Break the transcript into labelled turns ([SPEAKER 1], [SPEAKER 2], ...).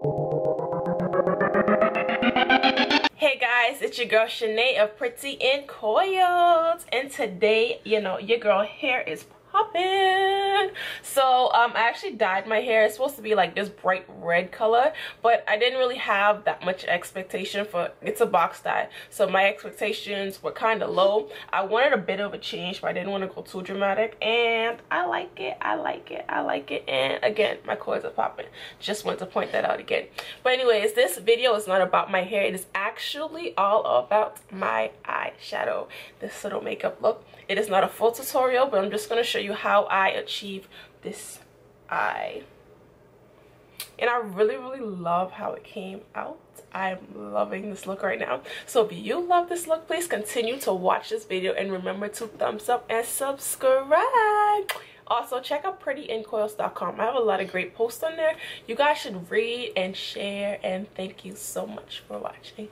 [SPEAKER 1] Hey guys, it's your girl Shanae of Pretty in Coils, and today, you know, your girl hair is popping. So I actually dyed my hair. It's supposed to be like this bright red color, but I didn't really have that much expectation for it's a box dye, so my expectations were kind of low. I wanted a bit of a change, but I didn't want to go too dramatic, and I like it. And again, my coils are popping. Just want to point that out again. But anyways, this video is not about my hair. It is actually all about my eyeshadow, this little makeup look. It is not a full tutorial, but I'm just going to show you how I achieve this eye. And I really love how it came out. I'm loving this look right now. So if you love this look, please continue to watch this video, and remember to thumbs up and subscribe. Also, check out prettyincoils.com. I have a lot of great posts on there. You guys should read and share, and thank you so much for watching.